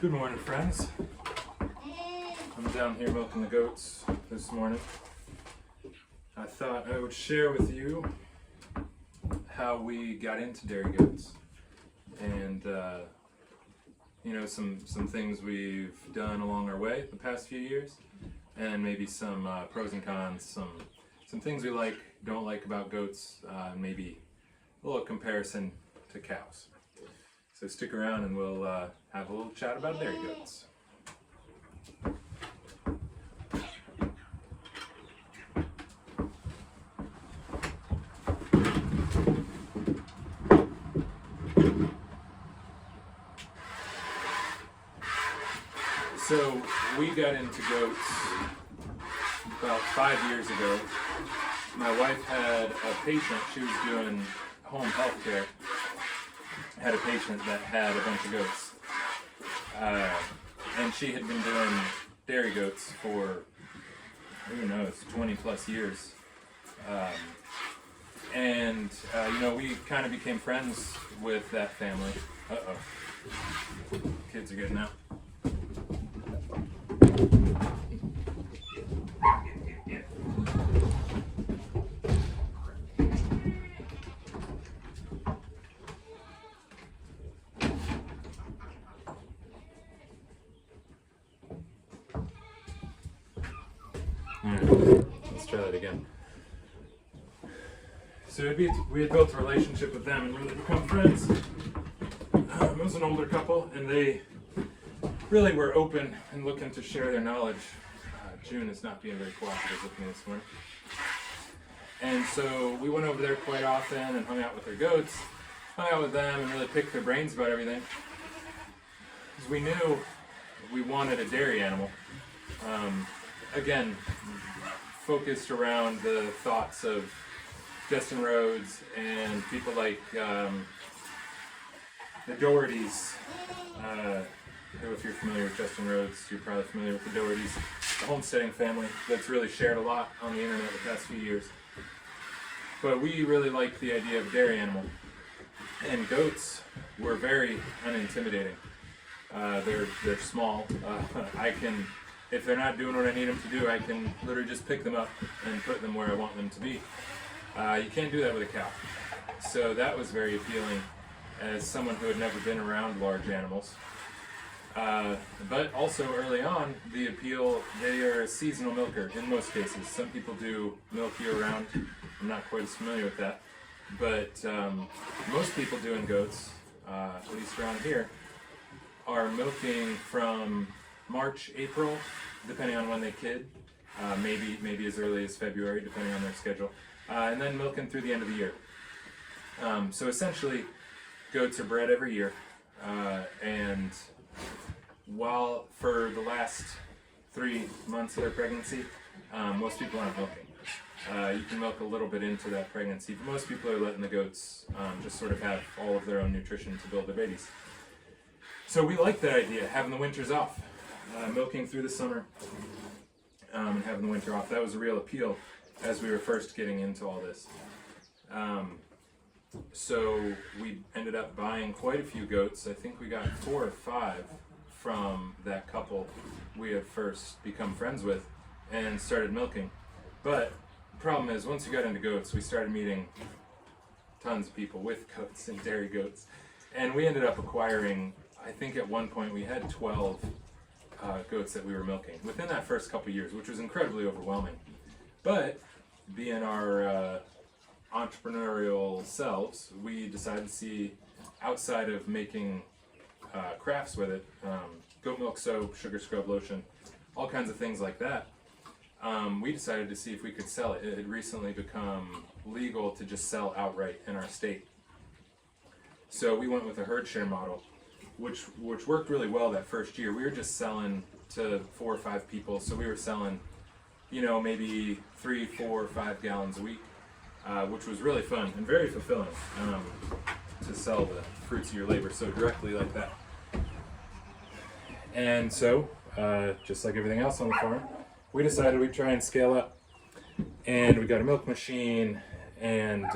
Good morning, friends. I'm down here milking the goats this morning. I thought I would share with you how we got into dairy goats and some things we've done along our way the past few years, and maybe some pros and cons, some things we like, don't like about goats, and maybe a little comparison to cows. So stick around and we'll have a little chat about dairy goats. So we got into goats about 5 years ago. My wife had a patient, she was doing home health care, had a patient that had a bunch of goats. And she had been doing dairy goats for, who knows, 20 plus years. We kind of became friends with that family. Uh-oh. Kids are getting out. Let's try that again. So we had built a relationship with them and really become friends. It was an older couple, and they really were open and looking to share their knowledge. June is not being very cooperative with me this morning. And so we went over there quite often and hung out with their goats, hung out with them and really picked their brains about everything. Because we knew we wanted a dairy animal. Again, focused around the thoughts of Justin Rhodes and people like the Dohertys. If you're familiar with Justin Rhodes, you're probably familiar with the Dohertys, the homesteading family that's really shared a lot on the internet the past few years. But we really liked the idea of a dairy animal. And goats were very unintimidating. They're small. If they're not doing what I need them to do, I can literally just pick them up and put them where I want them to be. You can't do that with a cow. So that was very appealing as someone who had never been around large animals. But also early on, the appeal, they are a seasonal milker in most cases. Some people do milk year-round. I'm not quite as familiar with that. But most people doing goats, at least around here, are milking from March, April, depending on when they kid, maybe as early as February, depending on their schedule, and then milking through the end of the year. So essentially, goats are bred every year, and while for the last 3 months of their pregnancy, most people aren't milking. You can milk a little bit into that pregnancy, but most people are letting the goats just sort of have all of their own nutrition to build their babies. So we like that idea, having the winters off. Milking through the summer and having the winter off. That was a real appeal as we were first getting into all this. So we ended up buying quite a few goats. I think we got 4 or 5 from that couple we had first become friends with and started milking. But the problem is, once we got into goats, we started meeting tons of people with goats and dairy goats. And we ended up acquiring, I think at one point we had 12 goats that we were milking within that first couple years, which was incredibly overwhelming. But being our entrepreneurial selves, we decided to see outside of making crafts with it, goat milk soap, sugar scrub lotion, all kinds of things like that. We decided to see if we could sell it. It had recently become legal to just sell outright in our state. So we went with a herd share model, which worked really well that first year. We were just selling to 4 or 5 people, so we were selling, maybe 3, 4, 5 gallons a week, which was really fun and very fulfilling to sell the fruits of your labor so directly like that. And so, just like everything else on the farm, we decided we'd try and scale up. And we got a milk machine and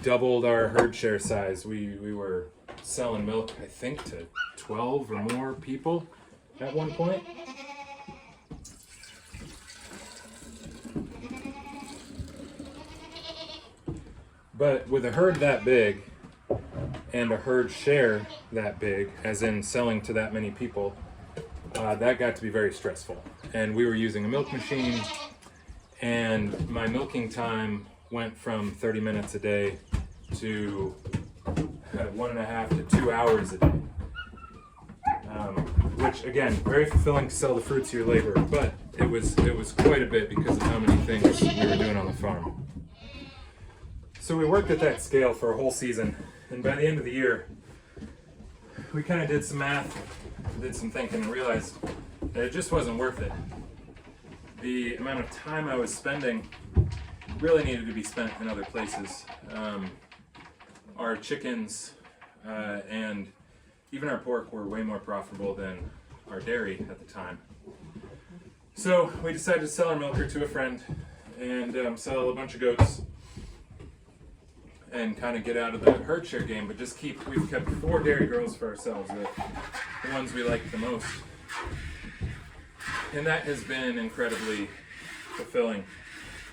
doubled our herd share size. We were selling milk, I think, to 12 or more people at one point. But with a herd that big and a herd share that big, as in selling to that many people, that got to be very stressful. And we were using a milk machine, and my milking time went from 30 minutes a day to 1.5 to 2 hours a day. Which, again, very fulfilling to sell the fruits of your labor, but it was quite a bit because of how many things we were doing on the farm. So we worked at that scale for a whole season, and by the end of the year, we kind of did some math, did some thinking, and realized that it just wasn't worth it. The amount of time I was spending really needed to be spent in other places. Our chickens and even our pork were way more profitable than our dairy at the time. So we decided to sell our milker to a friend and sell a bunch of goats and kind of get out of the herd share game, but just we've kept 4 dairy girls for ourselves, the ones we like the most. And that has been incredibly fulfilling.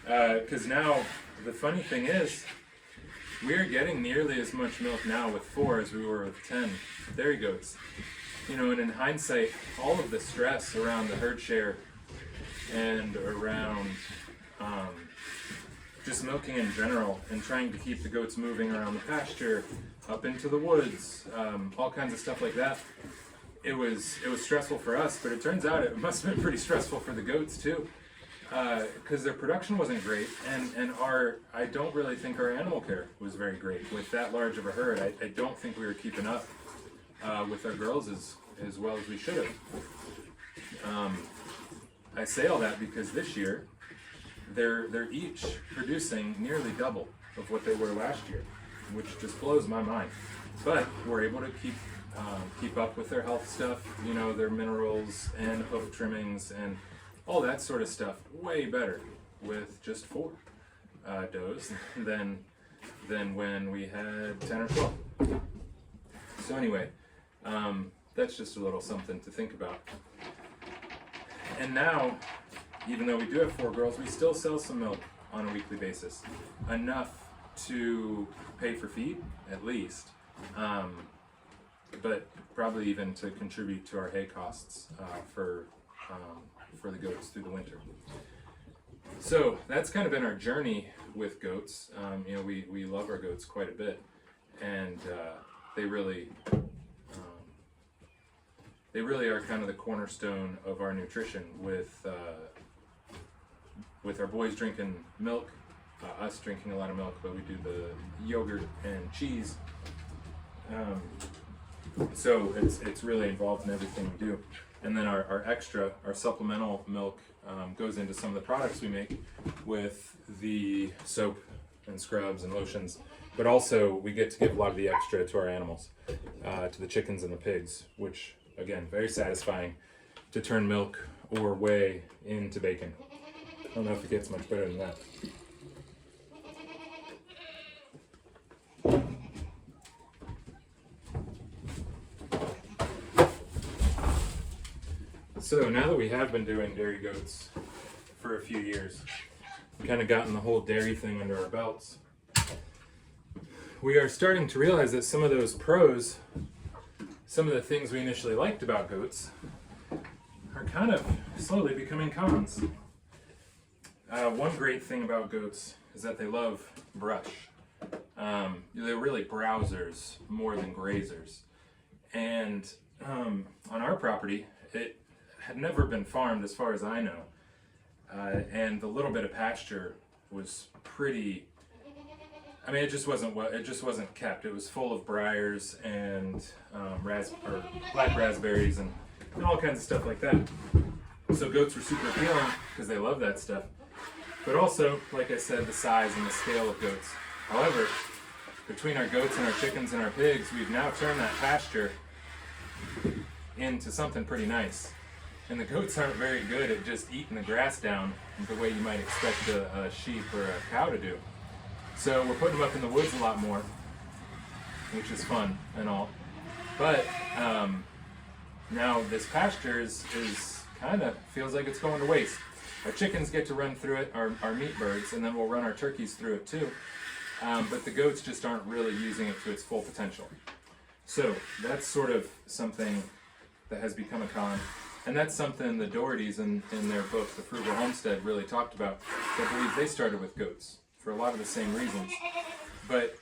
Because now, the funny thing is, we are getting nearly as much milk now with 4 as we were with 10 dairy goats. You know, and in hindsight, all of the stress around the herd share and around just milking in general and trying to keep the goats moving around the pasture, up into the woods, all kinds of stuff like that. It was stressful for us, but it turns out it must have been pretty stressful for the goats too, because their production wasn't great, and I don't really think our animal care was very great. With that large of a herd, I don't think we were keeping up with our girls as well as we should have. I say all that because this year, they're each producing nearly double of what they were last year, which just blows my mind. But we're able to keep up with their health stuff, you know, their minerals and hoof trimmings and all that sort of stuff way better with just 4 does than when we had 10 or 12. So anyway, that's just a little something to think about. And now, even though we do have 4 girls, we still sell some milk on a weekly basis. Enough to pay for feed, at least. But probably even to contribute to our hay costs for the goats through the winter. So that's kind of been our journey with goats. You know, we love our goats quite a bit, and they really are kind of the cornerstone of our nutrition. With our boys drinking milk, us drinking a lot of milk, but we do the yogurt and cheese. So it's really involved in everything we do. And then our supplemental milk goes into some of the products we make with the soap and scrubs and lotions. But also we get to give a lot of the extra to our animals, to the chickens and the pigs, which, again, very satisfying to turn milk or whey into bacon. I don't know if it gets much better than that. So now that we have been doing dairy goats for a few years, we kind of gotten the whole dairy thing under our belts, we are starting to realize that some of those pros, some of the things we initially liked about goats, are kind of slowly becoming cons. One great thing about goats is that they love brush. They're really browsers more than grazers. And on our property, it had never been farmed as far as I know. And the little bit of pasture was pretty, I mean, it just wasn't kept. It was full of briars and black raspberries and all kinds of stuff like that. So goats were super appealing because they love that stuff. But also, like I said, the size and the scale of goats. However, between our goats and our chickens and our pigs, we've now turned that pasture into something pretty nice. And the goats aren't very good at just eating the grass down the way you might expect a sheep or a cow to do. So we're putting them up in the woods a lot more. which is fun and all. But now this pasture is kind of feels like it's going to waste. Our chickens get to run through it, our meat birds, and then we'll run our turkeys through it too. But the goats just aren't really using it to its full potential. So that's sort of something that has become a con. And that's something the Dohertys in their book, The Frugal Homestead, really talked about. I believe they started with goats for a lot of the same reasons. But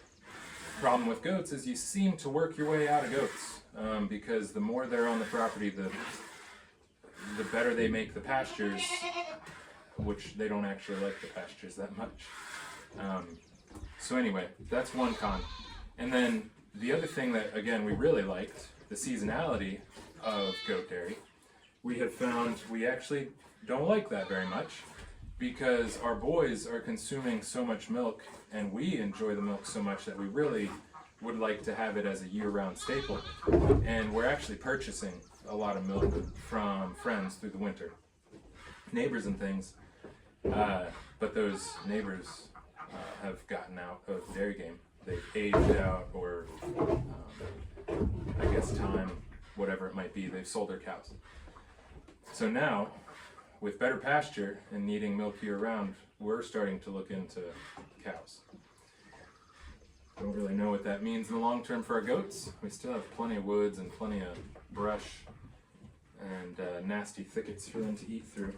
the problem with goats is you seem to work your way out of goats, because the more they're on the property, the better they make the pastures, which they don't actually like the pastures that much. So anyway, that's one con. And then the other thing that, again, we really liked, the seasonality of goat dairy, we have found we actually don't like that very much, because our boys are consuming so much milk and we enjoy the milk so much that we really would like to have it as a year-round staple. And we're actually purchasing a lot of milk from friends through the winter, neighbors and things, but those neighbors have gotten out of the dairy game. They've aged out, or I guess time, whatever it might be, they've sold their cows. So now, with better pasture and needing milk year-round, we're starting to look into cows. Don't really know what that means in the long term for our goats. We still have plenty of woods and plenty of brush and nasty thickets for them to eat through.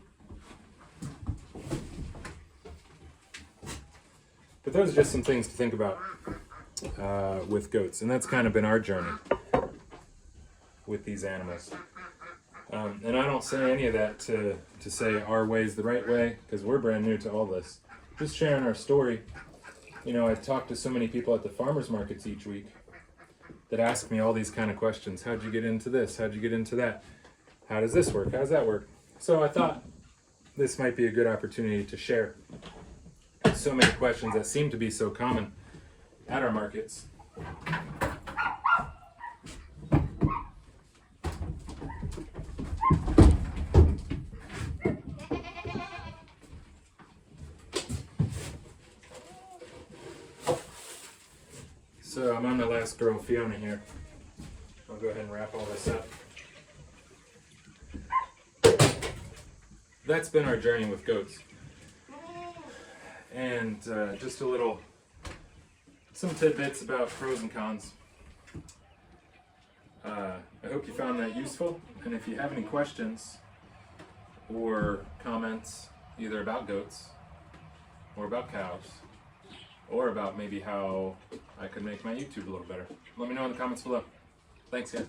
But those are just some things to think about with goats, and that's kind of been our journey with these animals. And I don't say any of that to say our way is the right way, because we're brand new to all this. Just sharing our story. You know, I talk to so many people at the farmers markets each week that ask me all these kind of questions. How'd you get into this? How'd you get into that? How does this work? How does that work? So I thought this might be a good opportunity to share so many questions that seem to be so common at our markets. So I'm on the last girl, Fiona, here. I'll go ahead and wrap all this up. That's been our journey with goats. And just some tidbits about pros and cons. I hope you found that useful. And if you have any questions or comments, either about goats or about cows, or about maybe how I could make my YouTube a little better, let me know in the comments below. Thanks, guys.